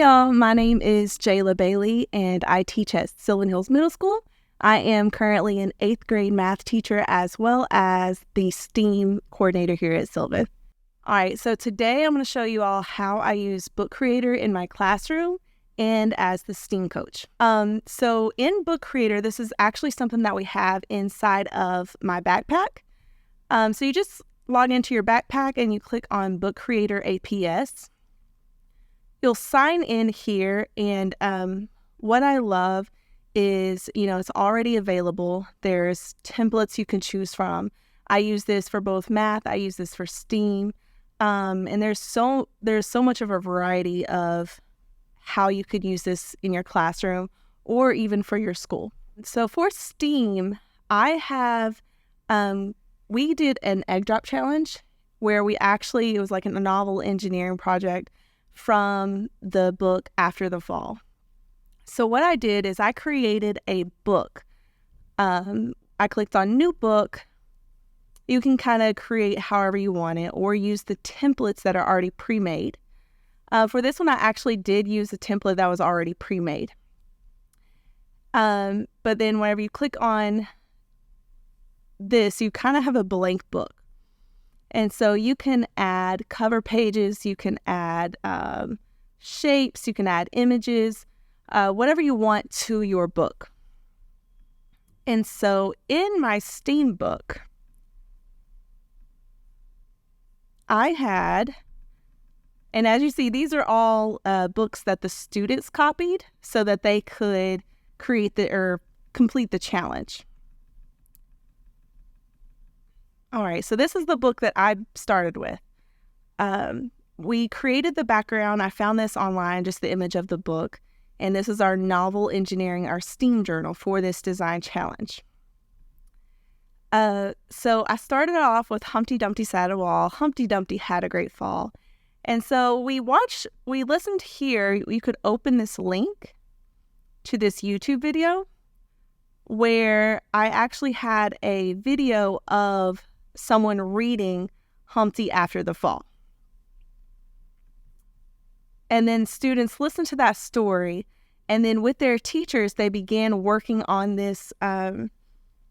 y'all, my name is Jayla Bailey and I teach at Sylvan Hills Middle School. I am currently an 8th grade math teacher as well as the STEAM coordinator here at Sylvan. All right, so today I'm going to show you all how I use Book Creator in my classroom and as the STEAM coach. So in Book Creator, this is actually something that we have inside of my backpack. So you just log into your backpack and you click on Book Creator APS. You'll sign in here, and what I love is, it's already available. There's templates you can choose from. I use this for both math. I use this for STEAM. And there's so much of a variety of how you could use this in your classroom or even for your school. So for STEAM, we did an egg drop challenge where it was like a novel engineering project from the book After the Fall. So what I did is I created a book. I clicked on new book. You can kind of create however you want it or use the templates that are already pre-made. For this one, I actually did use a template that was already pre-made. But then whenever you click on this, you kind of have a blank book. And so you can add cover pages, you can add shapes, you can add images, whatever you want to your book. And so in my STEAM book, and as you see, these are all books that the students copied so that they could complete the challenge. All right, so this is the book that I started with. We created the background. I found this online, just the image of the book. And this is our novel engineering, our STEAM journal for this design challenge. So I started off with Humpty Dumpty sat a wall. Humpty Dumpty had a great fall. And so we listened here. You could open this link to this YouTube video where I actually had a video of someone reading Humpty After the Fall. And then students listened to that story, and then with their teachers, they began working on this, the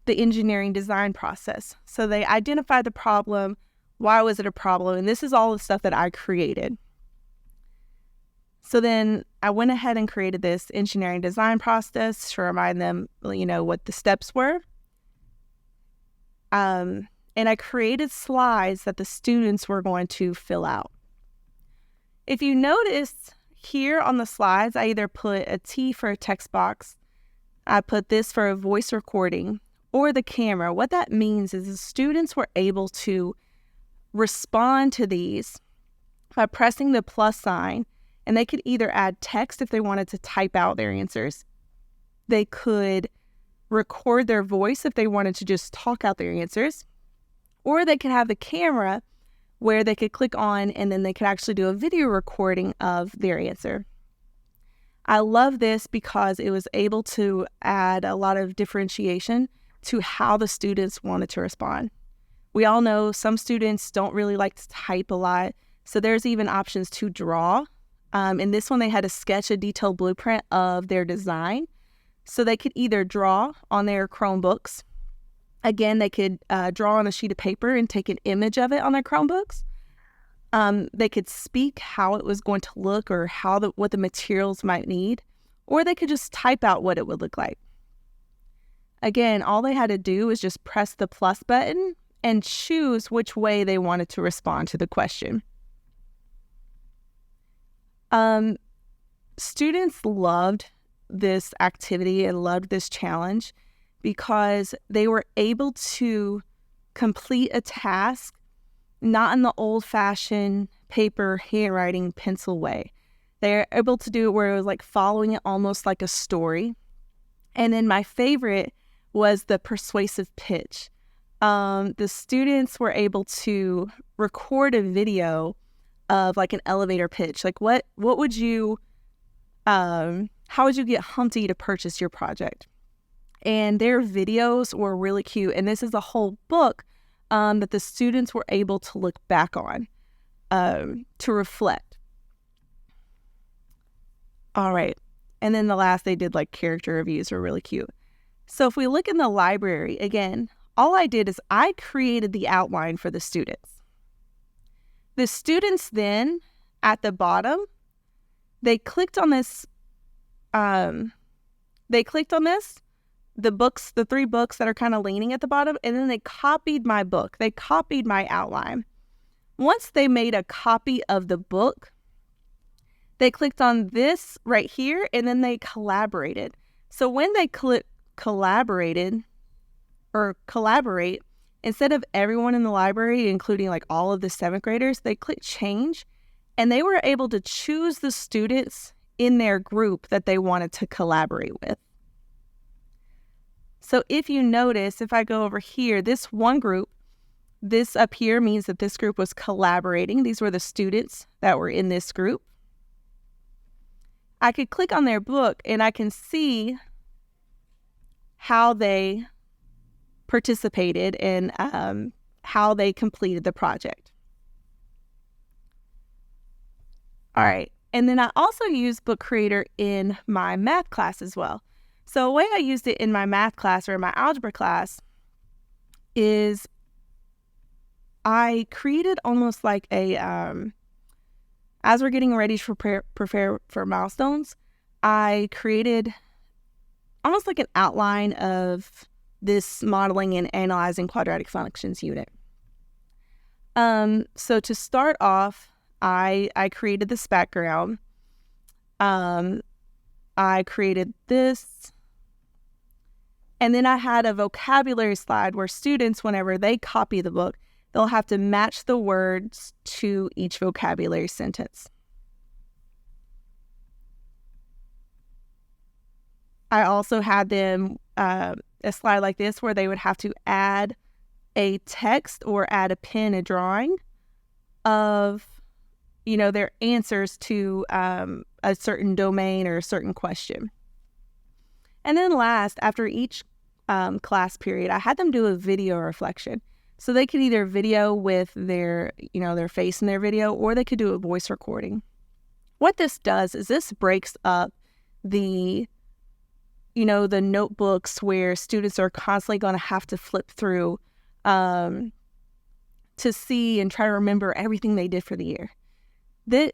engineering design process. So they identified the problem, why was it a problem, and this is all the stuff that I created. So then I went ahead and created this engineering design process to remind them, what the steps were. And I created slides that the students were going to fill out. If you notice here on the slides, I either put a T for a text box, I put this for a voice recording, or the camera. What that means is the students were able to respond to these by pressing the plus sign, and they could either add text if they wanted to type out their answers. They could record their voice if they wanted to just talk out their answers. Or they could have the camera where they could click on and then they could actually do a video recording of their answer. I love this because it was able to add a lot of differentiation to how the students wanted to respond. We all know some students don't really like to type a lot, so there's even options to draw. In this one, they had to sketch a detailed blueprint of their design. So they could either draw on their Chromebooks. Again, they could draw on a sheet of paper and take an image of it on their Chromebooks. They could speak how it was going to look or what the materials might need, or they could just type out what it would look like. Again, all they had to do was just press the plus button and choose which way they wanted to respond to the question. Students loved this activity and loved this challenge because they were able to complete a task not in the old-fashioned paper, handwriting, pencil way. They're able to do it where it was like following it almost like a story. And then my favorite was the persuasive pitch. The students were able to record a video of like an elevator pitch. Like how would you get Humpty to purchase your project? And their videos were really cute. And this is a whole book that the students were able to look back on to reflect. All right. And then the last, they did like character reviews, were really cute. So if we look in the library, again, all I did is I created the outline for the students. The students then, at the bottom, they clicked on this, the books, the 3 books that are kind of leaning at the bottom, and then they copied my book. They copied my outline. Once they made a copy of the book, they clicked on this right here, and then they collaborated. So when they collaborate, instead of everyone in the library, including like all of the 7th graders, they clicked change, and they were able to choose the students in their group that they wanted to collaborate with. So if you notice, if I go over here, this one group, this up here means that this group was collaborating. These were the students that were in this group. I could click on their book and I can see how they participated and how they completed the project. All right. And then I also use Book Creator in my math class as well. So the way I used it in my math class or in my algebra class is I created almost like a, as we're getting ready to prepare for milestones, I created almost like an outline of this modeling and analyzing quadratic functions unit. So to start off, I created this background. I created this. And then I had a vocabulary slide where students, whenever they copy the book, they'll have to match the words to each vocabulary sentence. I also had them a slide like this where they would have to add a text or add a pen, a drawing of, their answers to a certain domain or a certain question. And then last, after each class period, I had them do a video reflection. So they could either video with their face in their video, or they could do a voice recording. What this does is this breaks up the notebooks where students are constantly going to have to flip through to see and try to remember everything they did for the year.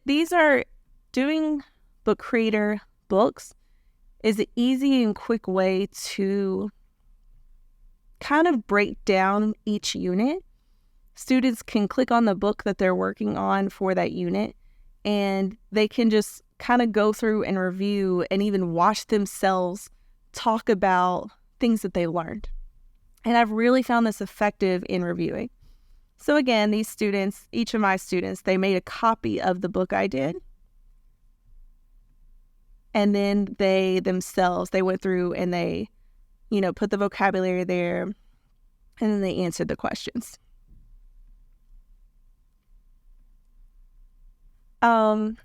These are doing Book Creator books is an easy and quick way to kind of break down each unit. Students can click on the book that they're working on for that unit, and they can just kind of go through and review and even watch themselves talk about things that they learned. And I've really found this effective in reviewing. So again, these students, each of my students, they made a copy of the book I did. And then they themselves, they went through and they, put the vocabulary there, and then they answered the questions. So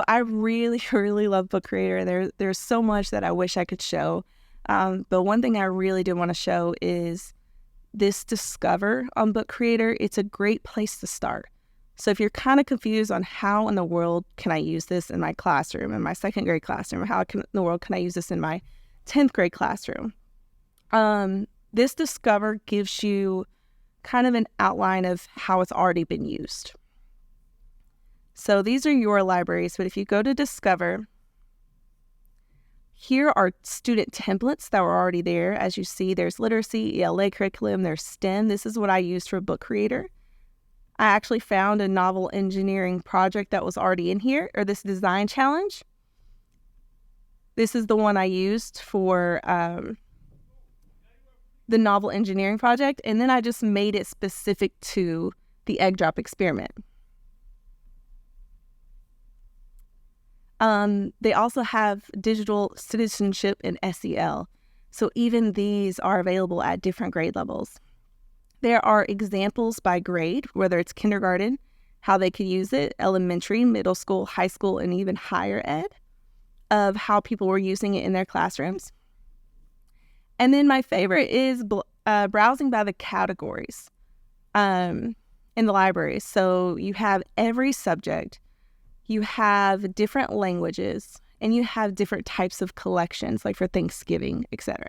I really, really love Book Creator. There's so much that I wish I could show. But one thing I really did want to show is this Discover on Book Creator. It's a great place to start. So if you're kind of confused on how in the world can I use this in my classroom, in my 2nd grade classroom, in the world can I use this in my 10th grade classroom? This Discover gives you kind of an outline of how it's already been used. So these are your libraries, but if you go to Discover, here are student templates that were already there. As you see, there's literacy, ELA curriculum, there's STEM. This is what I used for Book Creator. I actually found a novel engineering project that was already in here, or this design challenge. This is the one I used for the novel engineering project, and then I just made it specific to the egg drop experiment. They also have digital citizenship and SEL. So even these are available at different grade levels. There are examples by grade, whether it's kindergarten, how they could use it, elementary, middle school, high school, and even higher ed, of how people were using it in their classrooms. And then my favorite is browsing by the categories in the library. So you have every subject. you have different languages, and you have different types of collections, like for Thanksgiving, etc.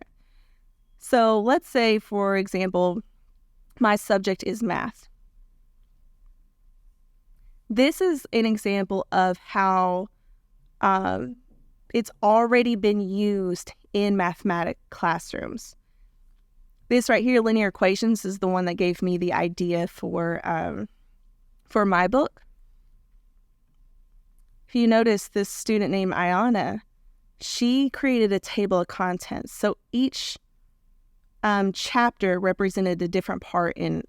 So let's say, for example, my subject is math. This is an example of how it's already been used in mathematics classrooms. This right here, linear equations, is the one that gave me the idea for my book. If you notice, this student named Ayana, she created a table of contents. So each chapter represented a different part in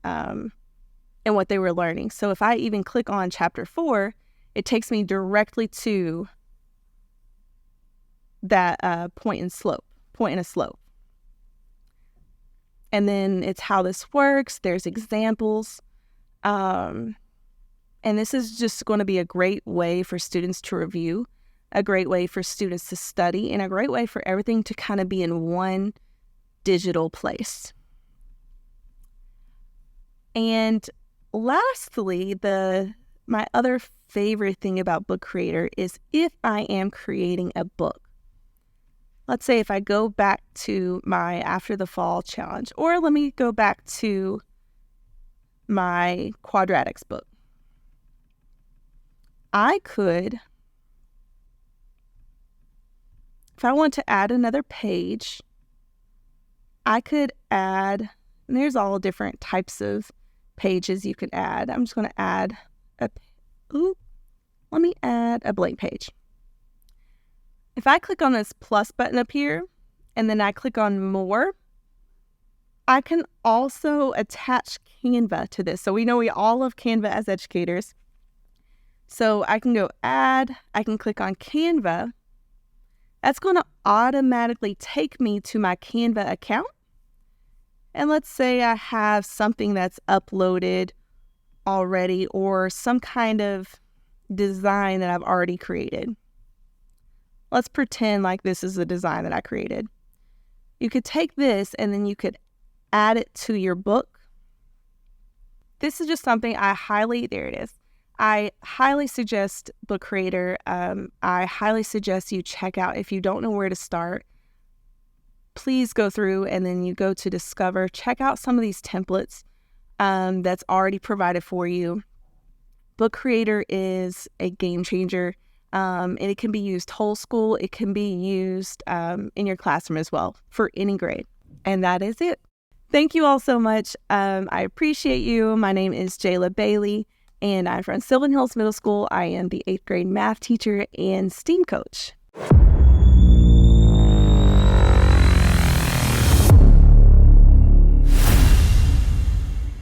what they were learning. So if I even click on chapter 4, it takes me directly to that point and a slope. And then it's how this works. There's examples. And this is just going to be a great way for students to review, a great way for students to study, and a great way for everything to kind of be in one digital place. And lastly, my other favorite thing about Book Creator is if I am creating a book. Let's say if I go back to my After the Fall challenge, or let me go back to my quadratics book. I could, if I want to add another page, I could add, and there's all different types of pages you could add. I'm just going to add let me add a blank page. If I click on this plus button up here, and then I click on more, I can also attach Canva to this. So we know we all love Canva as educators. So I can go add, I can click on Canva. That's going to automatically take me to my Canva account. And let's say I have something that's uploaded already, or some kind of design that I've already created. Let's pretend like this is a design that I created. You could take this and then you could add it to your book. This is just something there it is. I highly suggest Book Creator. I highly suggest you check out. If you don't know where to start, please go through and then you go to Discover. Check out some of these templates that's already provided for you. Book Creator is a game changer, and it can be used whole school. It can be used in your classroom as well for any grade. And that is it. Thank you all so much. I appreciate you. My name is Jayla Bailey, and I'm from Sylvan Hills Middle School. I am the 8th grade math teacher and STEAM coach.